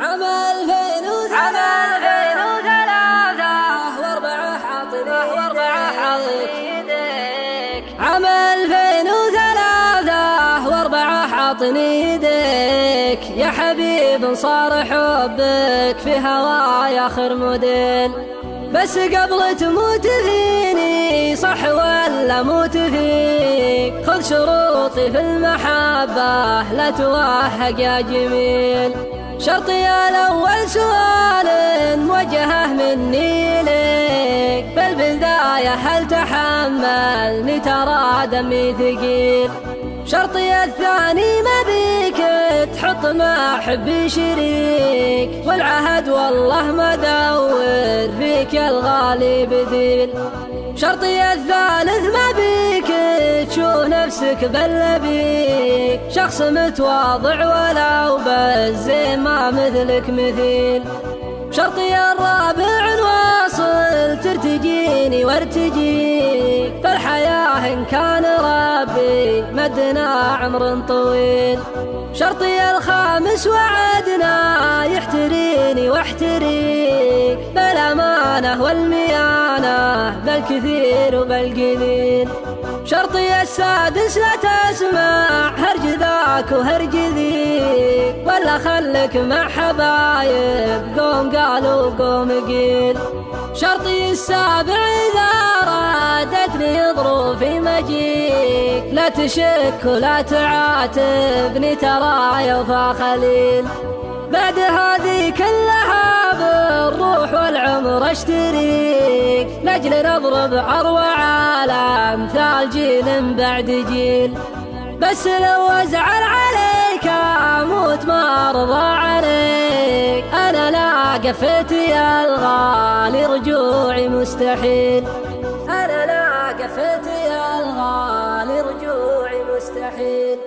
عام 2003 واربعه حاطني يديك. عام 2003 واربعه حاطني يديك. يا حبيب صار حبك في هواي آخر موديل. بس قبل تموت فيني صح ولا موت فيك. خذ شروطي في المحبة لا توهق يا جميل. شرطي الأول سؤال موجهه مني ليك. بالبداية هل تحملني ترى دمي ثقيل. شرطي الثاني ما بيك تحط ما حبي شريك. والعهد والله ما دور فيك الغالي بديل. شرطي الثالث ما بيك تشوف نفسك بل بيك. شخص متواضع ولو بالزين ما مثلك مثيل. شرطي الرابع واصل ترتجيني وارتجيك. فالحياة إن كان ربي مدنا عمر طويل. شرطي الخامس وعدنا يحتريني واحتريك. بالأمانة والميانة بالكثير وبالقليل. شرطي السادس لا تسمع هرج ذاك وهرج ذيك. ولا خلك مع حبايب قوم قالوا قوم قيل. شرطي السابع إذا رادتني ظروفي مجيك. لا تشك ولا تعاتبني ترى يوفى خليل. بعد هذه كلها بالروح والعمر اشتريك. لاجل نضرب عروة على امثال جيل بعد جيل. بس لو ازعل عليك اموت ما ارضى عليك. انا لا قفت يا الغالي رجوعي مستحيل. انا لا قفت يا الغالي رجوعي مستحيل.